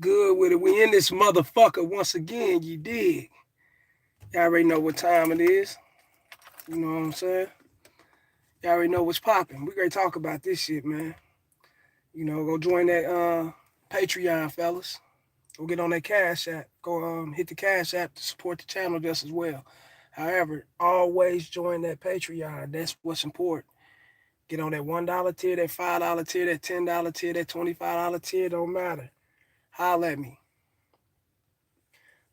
good with it? We in this motherfucker once again, you dig? Y'all already know what time it is. You know what I'm saying? Y'all already know what's popping. We gonna talk about this shit, man. Go join that Patreon, fellas. Go get on that Cash App. Go hit the Cash App to support the channel just as well. However, always join that Patreon. That's what's important. Get on that $1 tier, that $5 tier, that $10 tier, that $25 tier. Don't matter. Holla at me.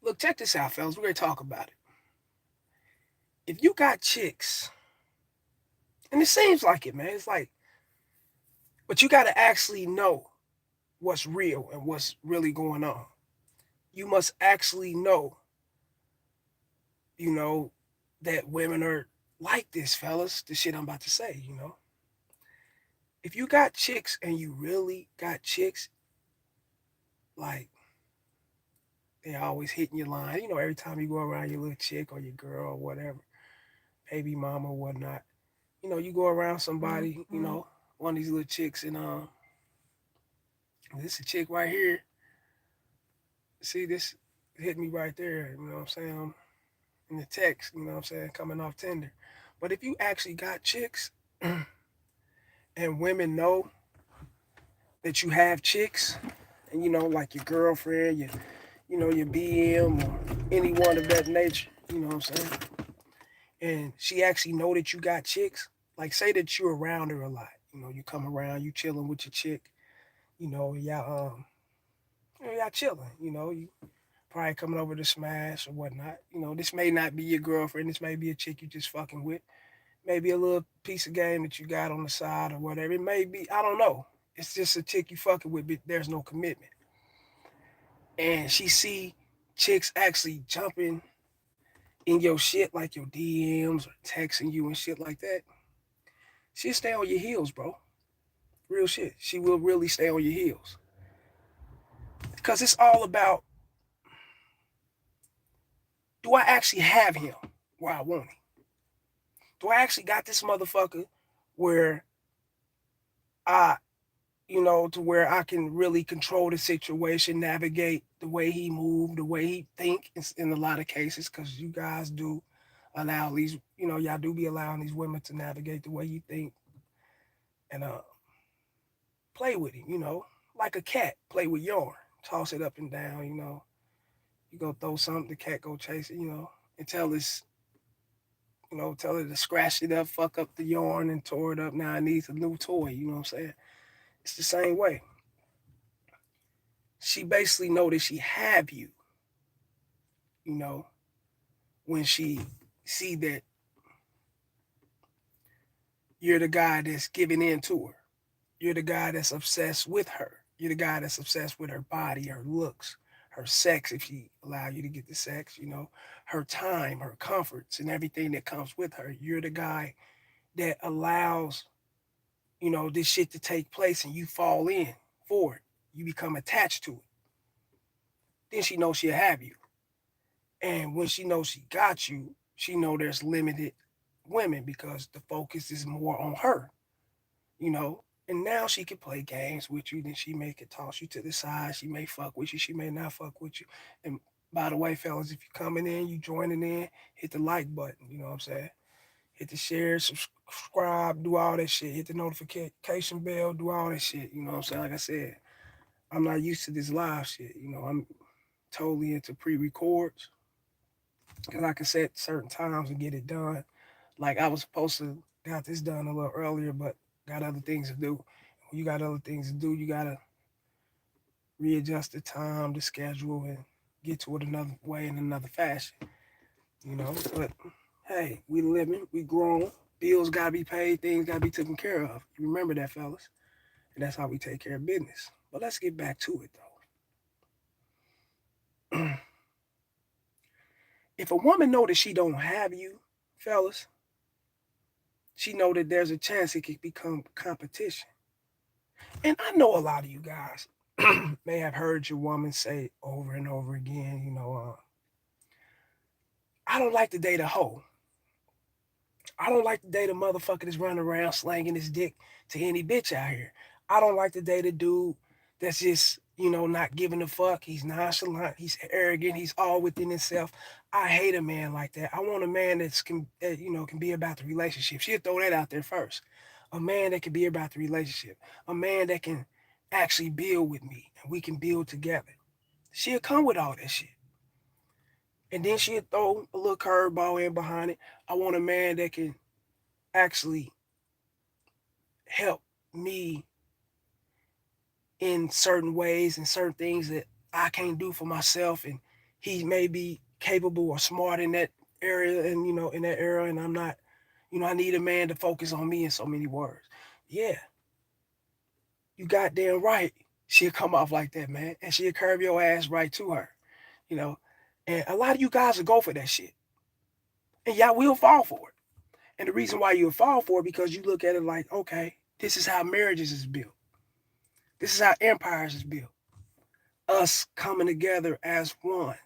Look, check this out, fellas. We're gonna talk about it. If you got chicks, and it seems like it, man. It's like, but you gotta actually know what's real and what's really going on. You must actually know, you know, that women are like this, fellas. The shit I'm about to say. If you got chicks and you really got chicks, like they always hitting your line. Every time you go around your little chick or your girl or whatever, baby mama or whatnot. You go around somebody, one of these little chicks, and this a chick right here. See this hit me right there. You know what I'm saying? In the text, you know what I'm saying, coming off Tinder. But if you actually got chicks and women know that you have chicks, and like your girlfriend, your BM or anyone of that nature, you know what I'm saying? And she actually know that you got chicks, like say that you're around her a lot. You come around, you chilling with your chick, y'all chilling, you probably coming over to smash or whatnot. This may not be your girlfriend, this may be a chick you just fucking with. Maybe a little piece of game that you got on the side or whatever. It may be, I don't know. It's just a chick you fucking with, but there's no commitment. And she see chicks actually jumping in your shit, like your DMs or texting you and shit like that. She'll stay on your heels, bro. Real shit. She will really stay on your heels. Because it's all about, do I actually have him where I want him? Do I actually got this motherfucker where I to where I can really control the situation, navigate the way he move, the way he think in a lot of cases, because you guys do allow these, y'all do be allowing these women to navigate the way you think and play with him, like a cat, play with yarn, toss it up and down, you go throw something, the cat go chase it, until it's, tell it to scratch it up, fuck up the yarn and tore it up. Now it needs a new toy, you know what I'm saying? It's the same way. She basically know that she have you, you know, when she see that you're the guy that's giving in to her. You're the guy that's obsessed with her. You're the guy that's obsessed with her body, her looks, her sex, if she allow you to get the sex, her time, her comforts, and everything that comes with her. You're the guy that allows, this shit to take place and you fall in for it. You become attached to it. Then she knows she'll have you. And when she knows she got you, she know there's limited women because the focus is more on her, you know. And now she can play games with you. Then she may could toss you to the side. She may fuck with you. She may not fuck with you. And by the way, fellas, if you're coming in, you joining in, hit the like button. You know what I'm saying? Hit the share, subscribe, do all that shit. Hit the notification bell, do all that shit. You know what I'm saying? Like I said, I'm not used to this live shit. I'm totally into pre-records because I can set certain times and get it done. Like I was supposed to got this done a little earlier, but got other things to do. When you got other things to do, you gotta readjust the time, the schedule, and get to it another way in another fashion. But hey, we living, we grown. Bills gotta be paid, things gotta be taken care of. Remember that, fellas. And that's how we take care of business. But let's get back to it though. If a woman know that she don't have you, fellas, she know that there's a chance it could become competition. And I know a lot of you guys may have heard your woman say over and over again, I don't like to date a hoe. I don't like to date a motherfucker that's running around slanging his dick to any bitch out here. I don't like to date a dude that's just, not giving a fuck. He's nonchalant. He's arrogant. He's all within himself. I hate a man like that. I want a man that can be about the relationship. She'll throw that out there first. A man that can be about the relationship. A man that can actually build with me and we can build together. She'll come with all that shit. And then she'll throw a little curveball in behind it. I want a man that can actually help me in certain ways and certain things that I can't do for myself. And he may be capable or smart in that area and, in that era. And I'm not, I need a man to focus on me in so many words. Yeah, you goddamn right. She'll come off like that, man. And she'll curve your ass right to her, you know. And a lot of you guys will go for that shit. And y'all will fall for it. And the reason why you'll fall for it because you look at it like, okay, this is how marriages is built. This is how empires is built. Us coming together as one,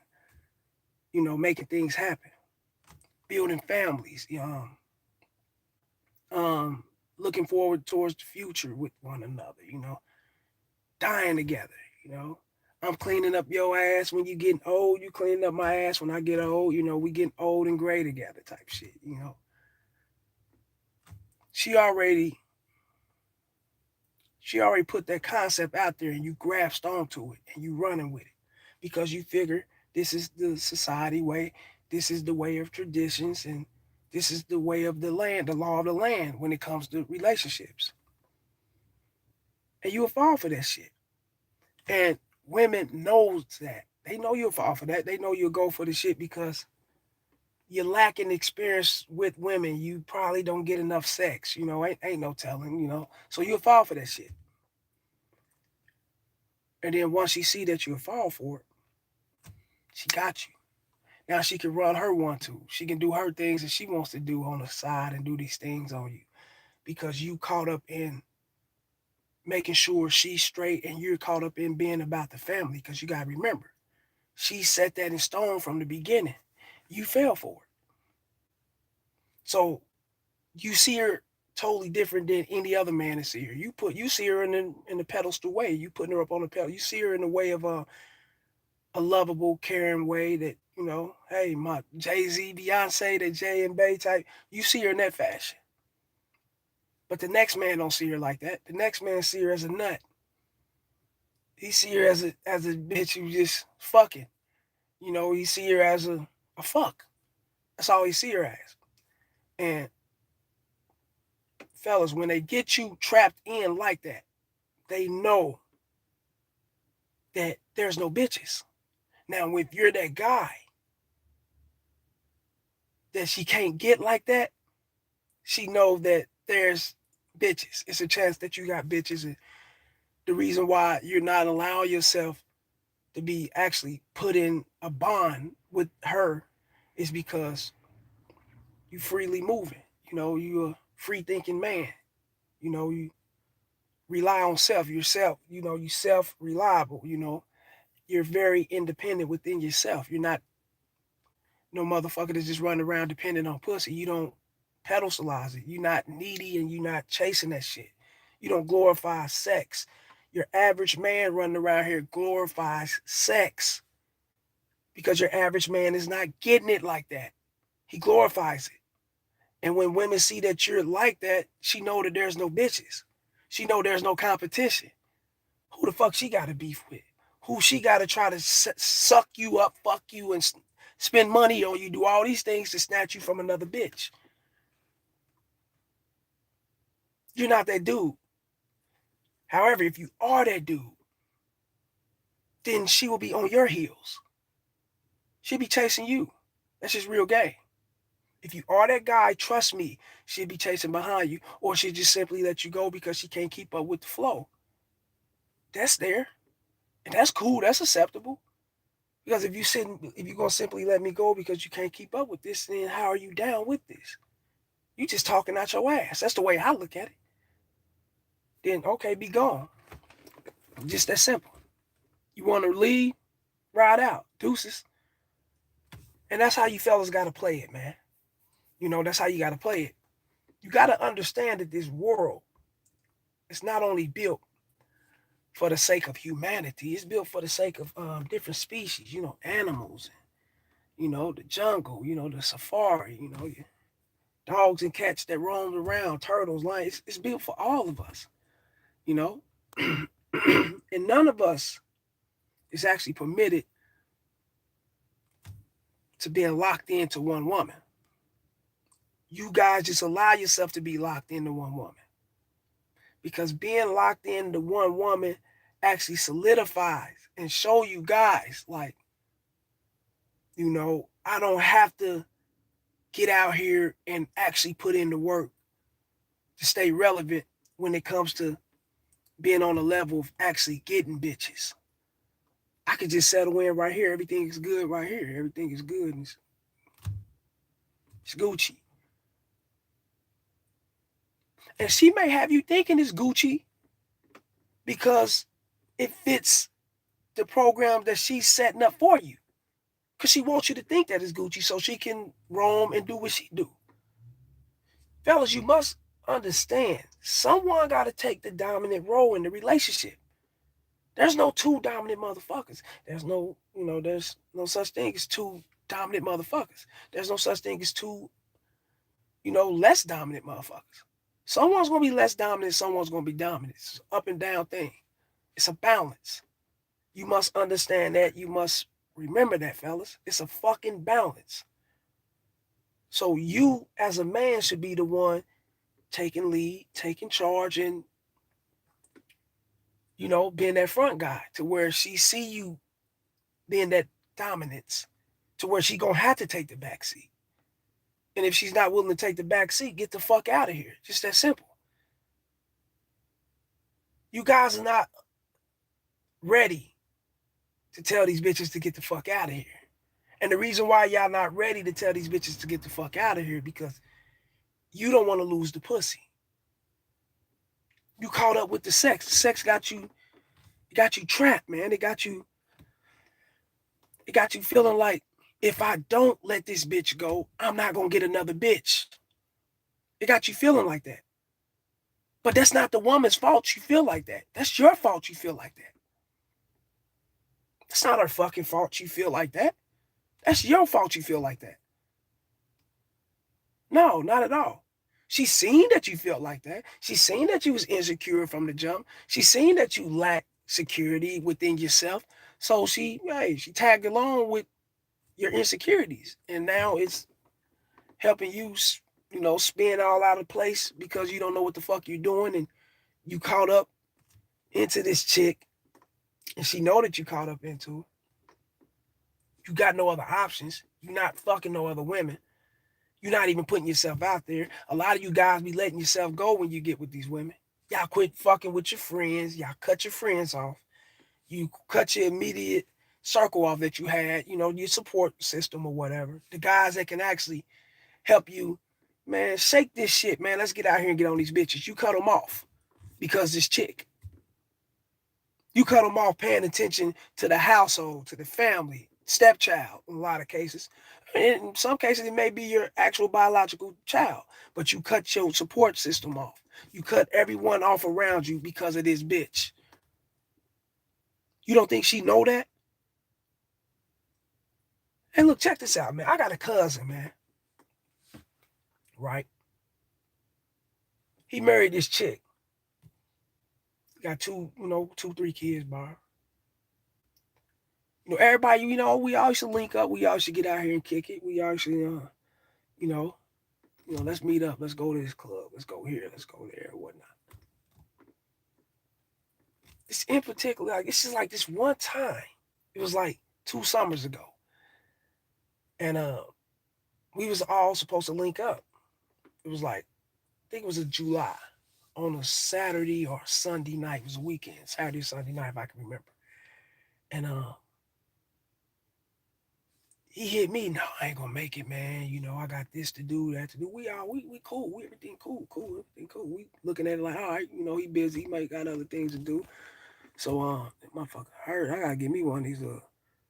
making things happen, building families, looking forward towards the future with one another, dying together, you know. I'm cleaning up your ass when you getting old. You cleaning up my ass when I get old. We getting old and gray together type shit. She already put that concept out there and you grasped onto it and you running with it because you figure this is the society way, this is the way of traditions, and this is the way of the land, the law of the land when it comes to relationships. And you'll fall for that shit. And women knows that. They know you'll fall for that. They know you'll go for the shit because you're lacking experience with women. You probably don't get enough sex. Ain't no telling. So you'll fall for that shit. And then once she see that you'll fall for it, she got you. Now she can run her one too. She can do her things that she wants to do on the side and do these things on you because you caught up in making sure she's straight and you're caught up in being about the family because you got to remember, she set that in stone from the beginning. You fell for it. So you see her totally different than any other man to see her. You see her in the pedestal way. You putting her up on the pedestal. You see her in the way of a lovable, caring way that, hey, my Jay-Z, Beyonce, that Jay and Bay type, you see her in that fashion. But the next man don't see her like that. The next man see her as a nut. He see her as a bitch who just fucking. He see her as a fuck. That's all he see her as. And fellas, when they get you trapped in like that, they know that there's no bitches. Now, if you're that guy that she can't get like that, she know that there's bitches. It's a chance that you got bitches. And the reason why you're not allowing yourself to be actually put in a bond with her is because you freely moving. You're a free thinking man. You rely on self. Yourself. You self reliable. You're very independent within yourself. You're not no motherfucker that's just running around depending on pussy. You don't pedestalize it. You're not needy and you're not chasing that shit. You don't glorify sex. Your average man running around here glorifies sex because your average man is not getting it like that. He glorifies it. And when women see that you're like that, she know that there's no bitches. She know there's no competition. Who the fuck she got to beef with? Who she got to try to suck you up, fuck you, and spend money on you, do all these things to snatch you from another bitch. You're not that dude. However, if you are that dude, then she will be on your heels. She'll be chasing you. That's just real gay. If you are that guy, trust me, she'll be chasing behind you, or she'll just simply let you go because she can't keep up with the flow. That's there. And that's cool. That's acceptable. Because if you're gonna simply let me go because you can't keep up with this, then how are you down with this? You just talking out your ass. That's the way I look at it. Then okay, be gone. Just that simple. You want to leave? Ride out. Deuces. And that's how you fellas gotta play it, man. That's how you gotta play it. You gotta understand that this world is not only built for the sake of humanity. It's built for the sake of different species, animals, the jungle, the safari, dogs and cats that roam around, turtles, lions. It's built for all of us, you know. And none of us is actually permitted to being locked into one woman. You guys just allow yourself to be locked into one woman. Because being locked into one woman actually solidifies and show you guys, like, I don't have to get out here and actually put in the work to stay relevant when it comes to being on the level of actually getting bitches. I could just settle in right here. Everything is good right here. Everything is good. And it's Gucci. And she may have you thinking it's Gucci because it fits the program that she's setting up for you. Because she wants you to think that it's Gucci so she can roam and do what she do. Fellas, you must understand, someone got to take the dominant role in the relationship. There's no two dominant motherfuckers. There's no such thing as two dominant motherfuckers. There's no such thing as two, less dominant motherfuckers. Someone's going to be less dominant, someone's going to be dominant. It's an up and down thing. It's a balance. You must understand that. You must remember that, fellas. It's a fucking balance. So you, as a man, should be the one taking lead, taking charge, and, being that front guy to where she see you being that dominance to where she going to have to take the back seat. And if she's not willing to take the back seat, get the fuck out of here. Just that simple. You guys are not ready to tell these bitches to get the fuck out of here. And the reason why y'all not ready to tell these bitches to get the fuck out of here because you don't want to lose the pussy. You caught up with the sex. The sex got you trapped, man. It got you feeling like if I don't let this bitch go, I'm not gonna get another bitch. It got you feeling like that. But that's not the woman's fault you feel like that. That's your fault you feel like that. That's not her fucking fault you feel like that. That's your fault you feel like that. No, not at all. She's seen that you felt like that. She's seen that you was insecure from the jump. She's seen that you lack security within yourself. So she tagged along with your insecurities. And now it's helping you, spin all out of place because you don't know what the fuck you're doing and you caught up into this chick and she know that you caught up into it. You got no other options. You're not fucking no other women. You're not even putting yourself out there. A lot of you guys be letting yourself go when you get with these women. Y'all quit fucking with your friends. Y'all cut your friends off. You cut your immediate circle off that you had, your support system or whatever. The guys that can actually help you, man, shake this shit, man. Let's get out here and get on these bitches. You cut them off because this chick. You cut them off paying attention to the household, to the family, stepchild in a lot of cases. In some cases, it may be your actual biological child, but you cut your support system off. You cut everyone off around you because of this bitch. You don't think she know that? Hey, look, check this out, man. I got a cousin, man. Right? He married this chick. Got two, 3 kids, bro. Everybody, we all should link up. We all should get out here and kick it. We all should, let's meet up. Let's go to this club. Let's go here. Let's go there, or whatnot. This in particular, it's just like this one time. It was like 2 summers ago. And we was all supposed to link up. It was like, I think it was in July. On a Saturday or Sunday night. It was a weekend. Saturday or Sunday night, if I can remember. And he hit me. No, I ain't gonna make it, man. I got this to do, that to do. We cool. We everything cool. Everything cool. We looking at it like, all right, he busy. He might got other things to do. So that motherfucker hurt. I gotta get me one of these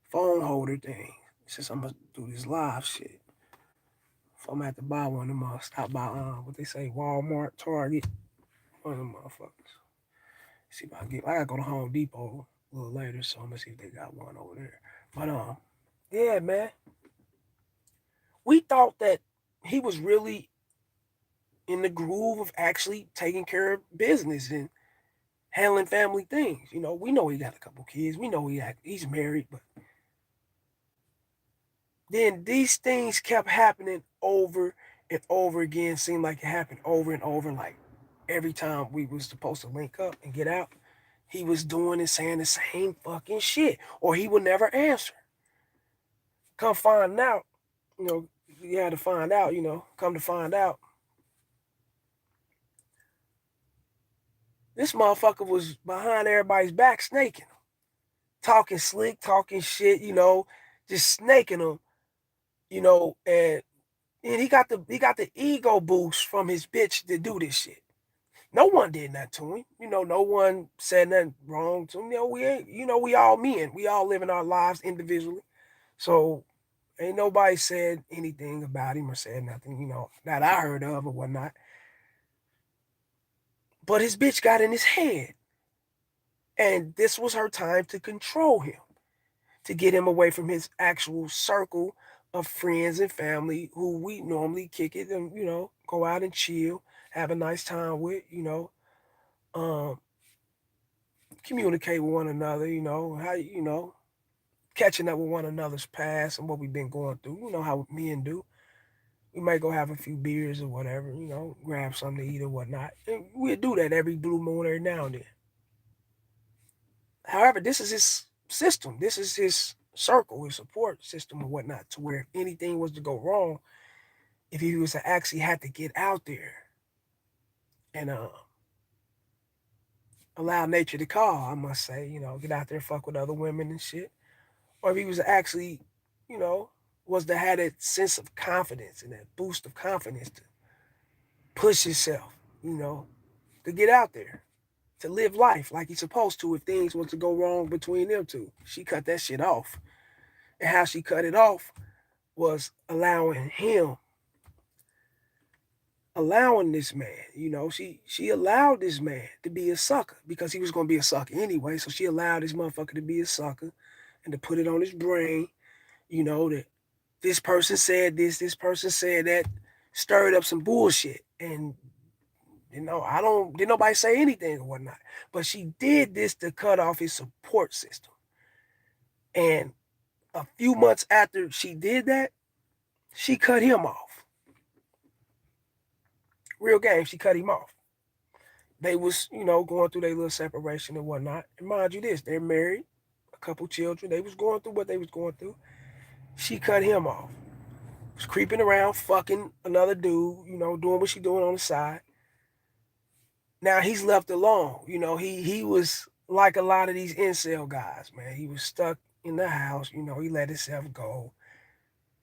phone holder things. Since I'm gonna do this live shit. If I'm at to buy one of them, stop by what they say, Walmart, Target, one of them motherfuckers. See if I can get. I gotta go to Home Depot a little later, so I'm gonna see if they got one over there. But yeah, man. We thought that he was really in the groove of actually taking care of business and handling family things. You know, we know he got a couple kids. We know he's married, but then these things kept happening over and over again. Seemed like it happened over and over. Like every time we was supposed to link up and get out, he was doing and saying the same fucking shit, or he would never answer. Come find out, you know, you had to find out, come to find out, this motherfucker was behind everybody's back snaking them, talking slick, talking shit, just snaking them, and he got the ego boost from his bitch to do this shit. No one did nothing to him. No one said nothing wrong to him. We ain't, we all men. We all living our lives individually. So ain't nobody said anything about him or said nothing, that I heard of or whatnot. But his bitch got in his head. And this was her time to control him, to get him away from his actual circle of friends and family who we normally kick it and, go out and chill, have a nice time with, um, communicate with one another, how, catching up with one another's past and what we've been going through. You know how men do. We might go have a few beers or whatever, grab something to eat or whatnot. And we'll do that every blue moon, every now and then. However, this is his system. This is his circle, his support system or whatnot, to where if anything was to go wrong, if he was to actually have to get out there and allow nature to call, I must say, get out there, fuck with other women and shit. Or if he was actually, you know, was to have that sense of confidence and that boost of confidence to push himself, to get out there, to live life like he's supposed to if things was to go wrong between them two. She cut that shit off. And how she cut it off was allowing this man, she allowed this man to be a sucker because he was gonna be a sucker anyway. So she allowed this motherfucker to be a sucker and to put it on his brain, that this person said this person said that, stirred up some bullshit. And I don't did nobody say anything or whatnot. But she did this to cut off his support system. And a few months after she did that, she cut him off. Real game, she cut him off. They was, going through their little separation and whatnot. And mind you this, they're married, a couple children. They was going through what they was going through. She cut him off. Was creeping around, fucking another dude, doing what she doing on the side. Now he's left alone. He was like a lot of these incel guys, man. He was stuck in the house. He let himself go.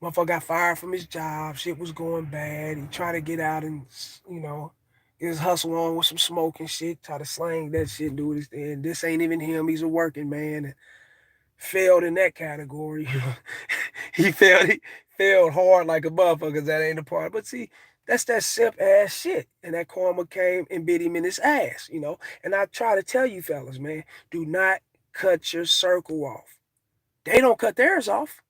Motherfucker got fired from his job. Shit was going bad. He tried to get out and, get his hustle on with some smoke and shit. Try to slang that shit, do this thing. This ain't even him. He's a working man. And failed in that category. He failed hard like a motherfucker, because that ain't the part. But see, that's that simp ass shit. And that karma came and bit him in his ass, And I try to tell you fellas, man, do not cut your circle off. They don't cut theirs off.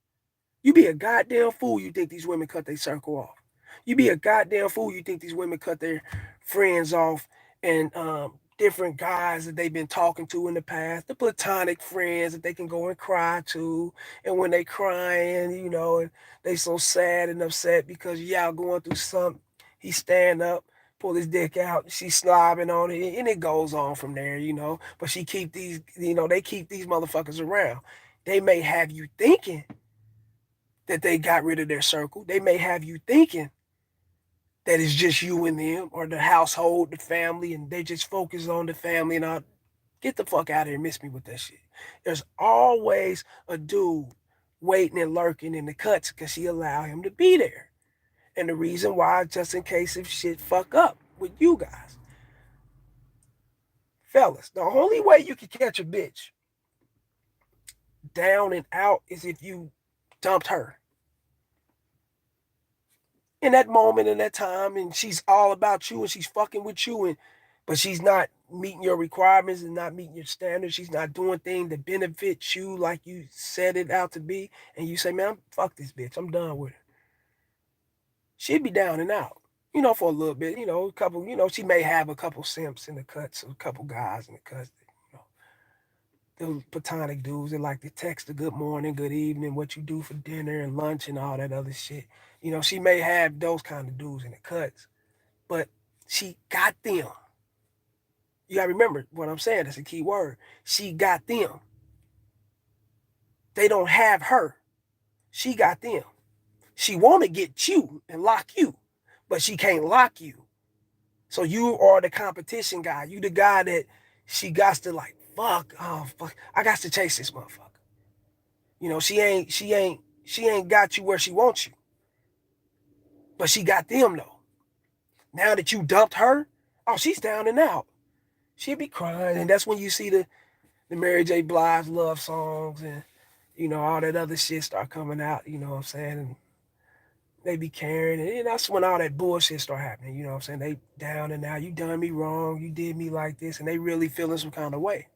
You be a goddamn fool you think these women cut their circle off. You be a goddamn fool you think these women cut their friends off and different guys that they've been talking to in the past, the platonic friends that they can go and cry to. And when they crying, and they so sad and upset because y'all going through something, he stand up, pull his dick out, she slobbing on it, and it goes on from there, But she keep these, they keep these motherfuckers around. They may have you thinking that they got rid of their circle. They may have you thinking that it's just you and them or the household, the family, and they just focus on the family and all. Get the fuck out of here, miss me with that shit. There's always a dude waiting and lurking in the cuts because she allowed him to be there. And the reason why, just in case if shit fuck up with you guys. Fellas, the only way you can catch a bitch down and out is if you dumped her. In that moment, in that time, and she's all about you and she's fucking with you, but she's not meeting your requirements and not meeting your standards. She's not doing things that benefit you like you set it out to be. And you say, man, fuck this bitch. I'm done with her. She'd be down and out, for a little bit, a couple, she may have a couple simps in the cuts, a couple guys in the cuts, those platonic dudes that like to text a good morning, good evening, what you do for dinner and lunch and all that other shit. She may have those kind of dudes in the cuts, but she got them. You gotta remember what I'm saying. That's a key word. She got them. They don't have her. She got them. She want to get you and lock you, but she can't lock you. So you are the competition guy. You the guy that she got to like, fuck, oh fuck, I got to chase this motherfucker. She ain't got you where she wants you. But she got them though. Now that you dumped her, oh, she's down and out. She'll be crying, and that's when you see the Mary J. Blige love songs and all that other shit start coming out. You know what I'm saying? And they be caring, and that's when all that bullshit start happening. You know what I'm saying? They down and out. You done me wrong. You did me like this, and they really feeling some kind of way.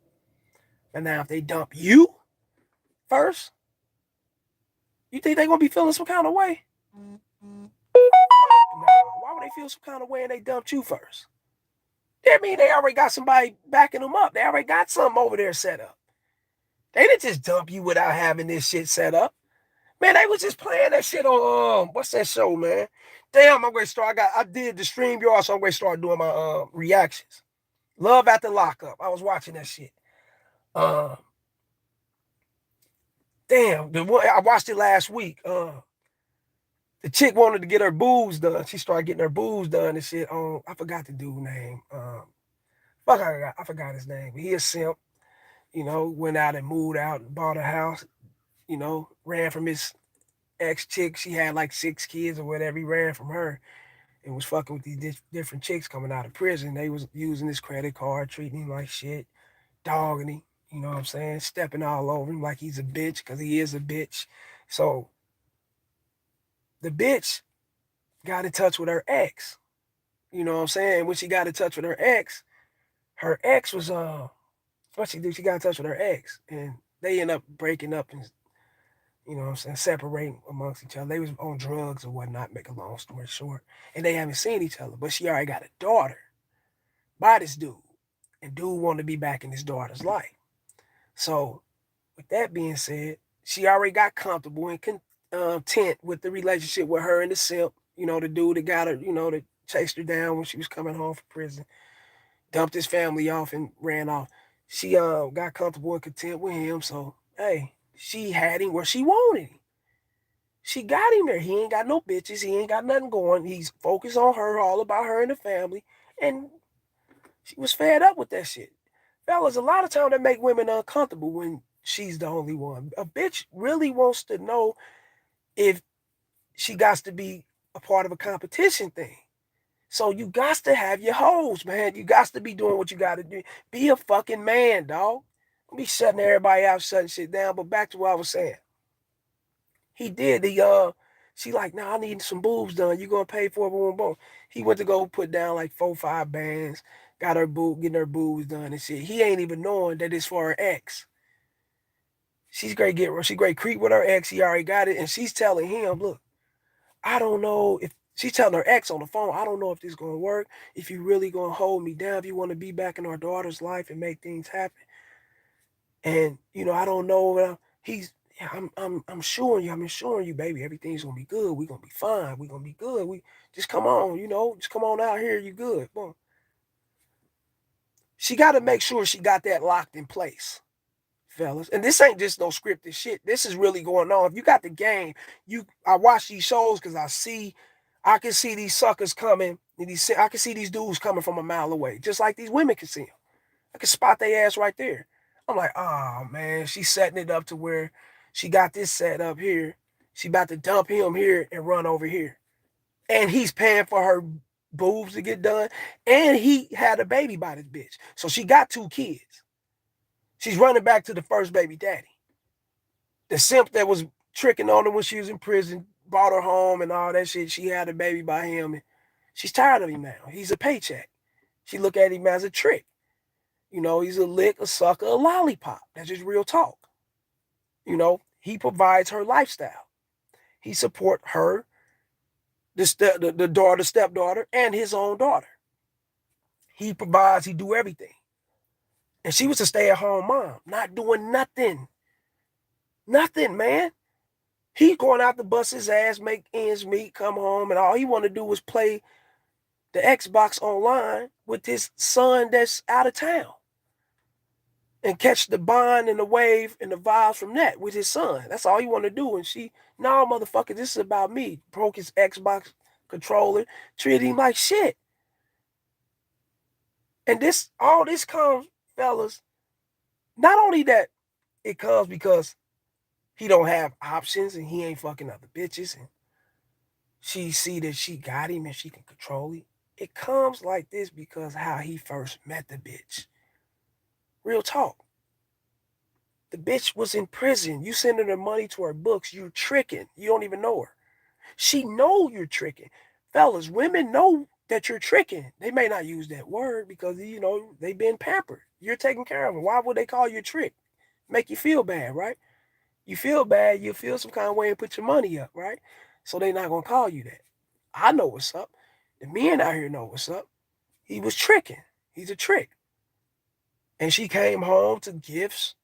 And now if they dump you first, you think they gonna be feeling some kind of way? No. Why would they feel some kind of way and they dumped you first? That mean they already got somebody backing them up. They already got something over there set up. They didn't just dump you without having this shit set up. Man, they was just playing that shit on what's that show, man? Damn, I'm gonna start. I did the StreamYard, so I'm gonna start doing my reactions. Love After Lockup. I was watching that shit. Damn, I watched it last week. The chick wanted to get her boobs done. She started getting her boobs done and shit on. I forgot the dude's name. I forgot his name. But he a simp. Went out and moved out and bought a house. Ran from his ex chick. She had like 6 kids or whatever. He ran from her and was fucking with these different chicks coming out of prison. They was using his credit card, treating him like shit, dogging him. You know what I'm saying? Stepping all over him like he's a bitch because he is a bitch. So the bitch got in touch with her ex. You know what I'm saying? When she got in touch with her ex was what she do? She got in touch with her ex, and they end up breaking up and separating amongst each other. They was on drugs or whatnot. Make a long story short, and they haven't seen each other. But she already got a daughter by this dude, and dude wanted to be back in his daughter's life. So, with that being said, she already got comfortable and content with the relationship with her and the simp. The dude that got her, that chased her down when she was coming home from prison, dumped his family off and ran off. She got comfortable and content with him. So, hey, she had him where she wanted him. She got him there. He ain't got no bitches. He ain't got nothing going. He's focused on her, all about her and the family. And she was fed up with that shit. Fellas, a lot of times that make women uncomfortable when she's the only one. A bitch really wants to know if she got to be a part of a competition thing. So you got to have your hoes, man. You got to be doing what you got to do. Be a fucking man, dog. Don't be shutting everybody out, shutting shit down. But back to what I was saying. He did. She like, nah, I need some boobs done. You gonna pay for it? Boom, boom. He went to go put down like 4-5 bands, getting her boobs done and shit. He ain't even knowing that it's for her ex. She's great creep with her ex. He already got it, and she's telling him, look, I don't know if she's telling her ex on the phone, I don't know if this is gonna work. If you really gonna hold me down, if you want to be back in our daughter's life and make things happen. And I don't know. I'm assuring you, baby, everything's gonna be good. We're gonna be fine. We're gonna be good. We just come on, just come on out here. You good? Boom. She got to make sure she got that locked in place, fellas. And this ain't just no scripted shit. This is really going on. If you got the game, I watch these shows because I can see these suckers coming. I can see these dudes coming from a mile away, just like these women can see them. I can spot their ass right there. I'm like, oh man, she's setting it up to where she got this set up here. She about to dump him here and run over here. And he's paying for her boobs to get done. And he had a baby by this bitch. So she got 2 kids. She's running back to the first baby daddy. The simp that was tricking on her when she was in prison, brought her home and all that shit. She had a baby by him. And she's tired of him now. He's a paycheck. She look at him as a trick. You know, he's a lick, a sucker, a lollipop. That's just real talk. You know, he provides her lifestyle. He support her, the daughter, stepdaughter, and his own daughter. He provides, he do everything. And she was a stay-at-home mom, not doing nothing. Nothing, man. He going out to bust his ass, make ends meet, come home, and all he want to do is play the Xbox online with his son that's out of town and catch the bond and the wave and the vibes from that with his son. That's all he want to do. And she, no, motherfucker, this is about me. Broke his Xbox controller, treated him like shit. And this, all this comes, fellas, not only that it comes because he don't have options and he ain't fucking other bitches and she see that she got him and she can control him. It comes like this because how he first met the bitch. Real talk. The bitch was in prison. You sending her money to her books. You tricking. You don't even know her. She know you're tricking. Fellas, women know that you're tricking. They may not use that word because, you know, they've been pampered. You're taking care of them. Why would they call you a trick? Make you feel bad, right? You feel bad, you feel some kind of way and put your money up, right? So they're not going to call you that. I know what's up. The men out here know what's up. He was tricking. He's a trick. And she came home to gifts,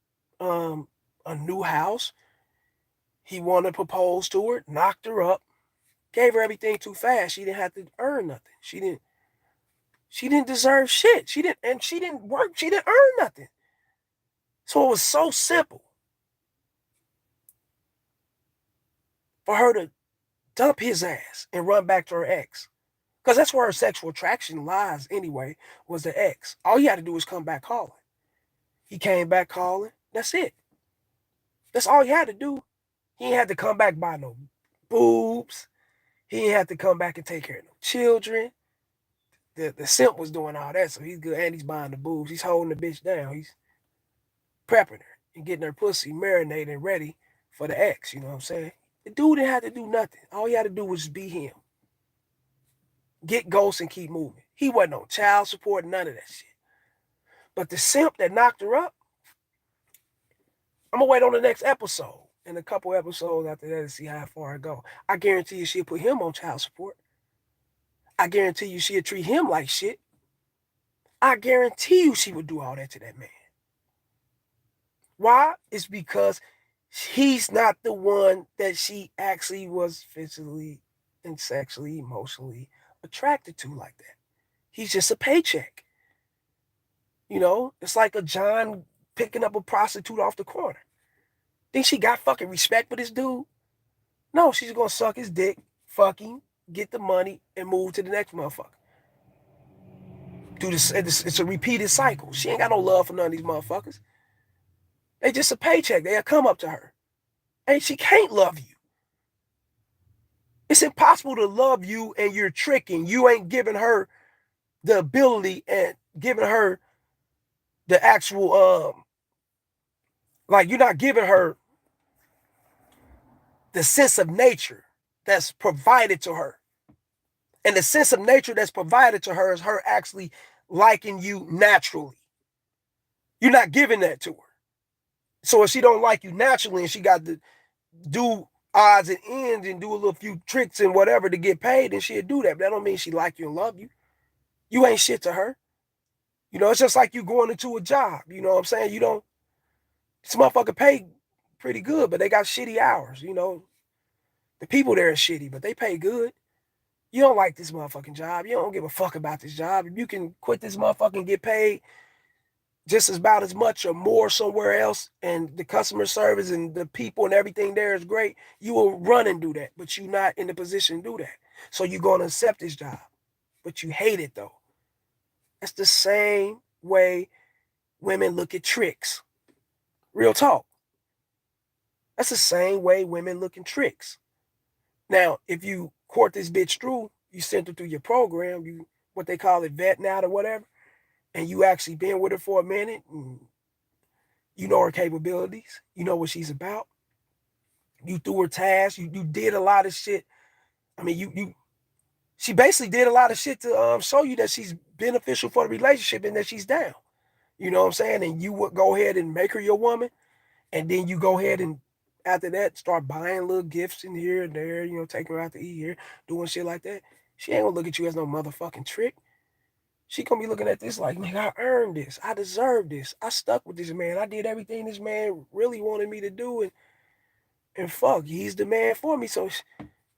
a new house. He wanted to propose to her, knocked her up, gave her everything too fast. She didn't have to earn nothing. She didn't deserve shit. She didn't work. She didn't earn nothing. So it was so simple for her to dump his ass and run back to her ex. Because that's where her sexual attraction lies anyway, was the ex. All he had to do was come back calling. He came back calling. That's it. That's all he had to do. He ain't had to come back by no boobs. He ain't had to come back and take care of no children. The simp was doing all that, so he's good. And he's buying the boobs. He's holding the bitch down. He's prepping her and getting her pussy marinated and ready for the ex. You know what I'm saying? The dude didn't have to do nothing. All he had to do was be him. Get ghosts and keep moving. He wasn't on child support, none of that shit. But the simp that knocked her up, I'm going to wait on the next episode and a couple episodes after that to see how far I go. I guarantee you she'll put him on child support. I guarantee you she'll treat him like shit. I guarantee you she would do all that to that man. Why? It's because he's not the one that she actually was physically and sexually, emotionally attracted to like that. He's just a paycheck. You know, it's like a John picking up a prostitute off the corner. Think she got fucking respect for this dude? No, she's gonna suck his dick, fucking, get the money, and move to the next motherfucker. Do this, it's a repeated cycle. She ain't got no love for none of these motherfuckers. They just a paycheck. They'll come up to her. And she can't love you. It's impossible to love you and you're tricking. You ain't giving her the ability and giving her the actual, like you're not giving her the sense of nature that's provided to her. And the sense of nature that's provided to her is her actually liking you naturally. You're not giving that to her. So if she don't like you naturally and she got to do odds and ends and do a little few tricks and whatever to get paid, then she'll do that. But that don't mean she like you and love you. You ain't shit to her. You know, it's just like you going into a job. You know what I'm saying? You don't, this motherfucker pay pretty good, but they got shitty hours. You know, the people there are shitty, but they pay good. You don't like this motherfucking job. You don't give a fuck about this job. If you can quit this motherfucker and get paid just about as much or more somewhere else, and the customer service and the people and everything there is great, you will run and do that, but you're not in the position to do that. So you're going to accept this job, but you hate it though. That's the same way women look at tricks. Real talk. That's the same way women look at tricks. Now, if you court this bitch through, you sent her through your program, you what they call it, vet now or whatever, and you actually been with her for a minute, and you know her capabilities, you know what she's about. You threw her tasks, you did a lot of shit. I mean, she basically did a lot of shit to show you that she's beneficial for the relationship and that she's down. You know what I'm saying? And you would go ahead and make her your woman, and then you go ahead and after that start buying little gifts in here and there, taking her out to eat here, doing shit like that. She ain't gonna look at you as no motherfucking trick. She gonna be looking at this like, nigga, I earned this. I deserve this. I stuck with this man. I did everything this man really wanted me to do, and fuck, he's the man for me. So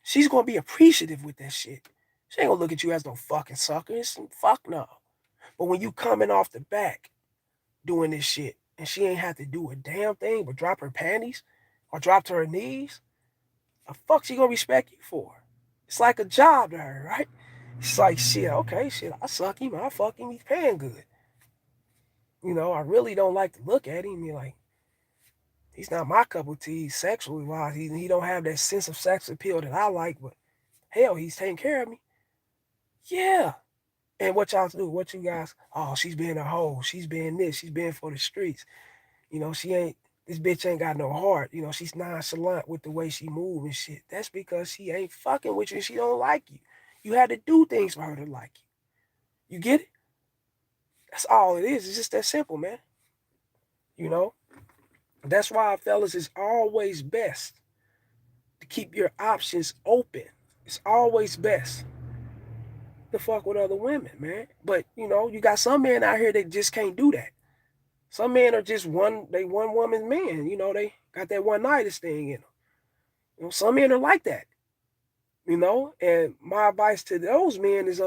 she's gonna be appreciative with that shit. She ain't gonna look at you as no fucking sucker. It's fuck no. But when you coming off the back doing this shit, and she ain't have to do a damn thing but drop her panties or drop to her knees, the fuck she gonna respect you for? It's like a job to her, right? It's like, shit, okay, shit, I suck him, I fuck him, he's paying good. I really don't like to look at him. You're like, he's not my cup of tea sexually wise. He don't have that sense of sex appeal that I like, but hell, he's taking care of me. Yeah. And what y'all do? What you guys? Oh, she's being a hoe. She's being this. She's being for the streets. She ain't. This bitch ain't got no heart. She's nonchalant with the way she move and shit. That's because she ain't fucking with you and she don't like you. You had to do things for her to like you. You get it? That's all it is. It's just that simple, man. You know? That's why, fellas, it's always best to keep your options open. It's always best to fuck with other women, man. But, you got some men out here that just can't do that. Some men are just one woman men. They got that one nightest thing in them. Some men are like that. And my advice to those men is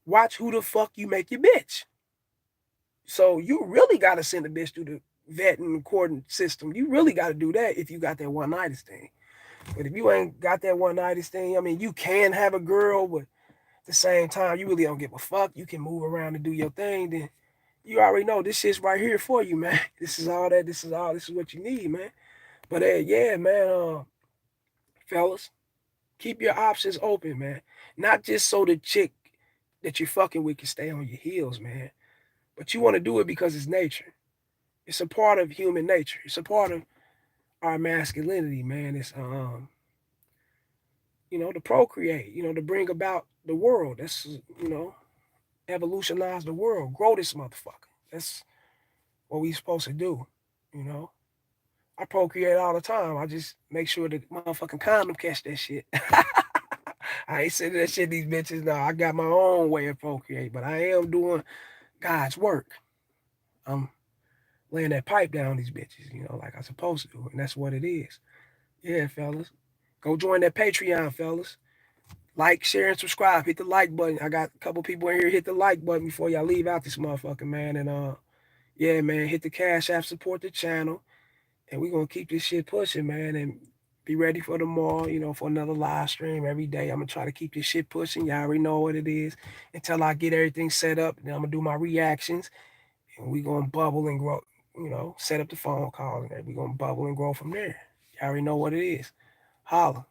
watch who the fuck you make your bitch. So you really gotta send a bitch through the vetting court system. You really gotta do that if you got that one nightest thing. But if you ain't got that one nightest thing, I mean, you can have a girl, but at the same time, you really don't give a fuck. You can move around and do your thing. Then you already know this shit's right here for you, man. This is all that. This is what you need, man. But yeah, man, fellas, keep your options open, man. Not just so the chick that you're fucking with can stay on your heels, man. But you want to do it because it's nature. It's a part of human nature. It's a part of our masculinity, man. It's to procreate, to bring about the world. That's evolutionize the world, grow this motherfucker. That's what we supposed to do, you know. I procreate all the time. I just make sure the motherfucking condom catch that shit. I ain't saying that shit these bitches. No, I got my own way of procreate, but I am doing God's work. I'm laying that pipe down these bitches, like I'm supposed to, and that's what it is. Yeah, fellas. Go join that Patreon, fellas. Like, share, and subscribe. Hit the like button. I got a couple people in here. Hit the like button before y'all leave out this motherfucker, man. And yeah, man, hit the Cash App, support the channel, and we're gonna keep this shit pushing, man. And be ready for tomorrow, for another live stream every day. I'm gonna try to keep this shit pushing. Y'all already know what it is. Until I get everything set up, then I'm gonna do my reactions, and we gonna bubble and grow. Set up the phone calls, and we're gonna bubble and grow from there. Y'all already know what it is. Holla.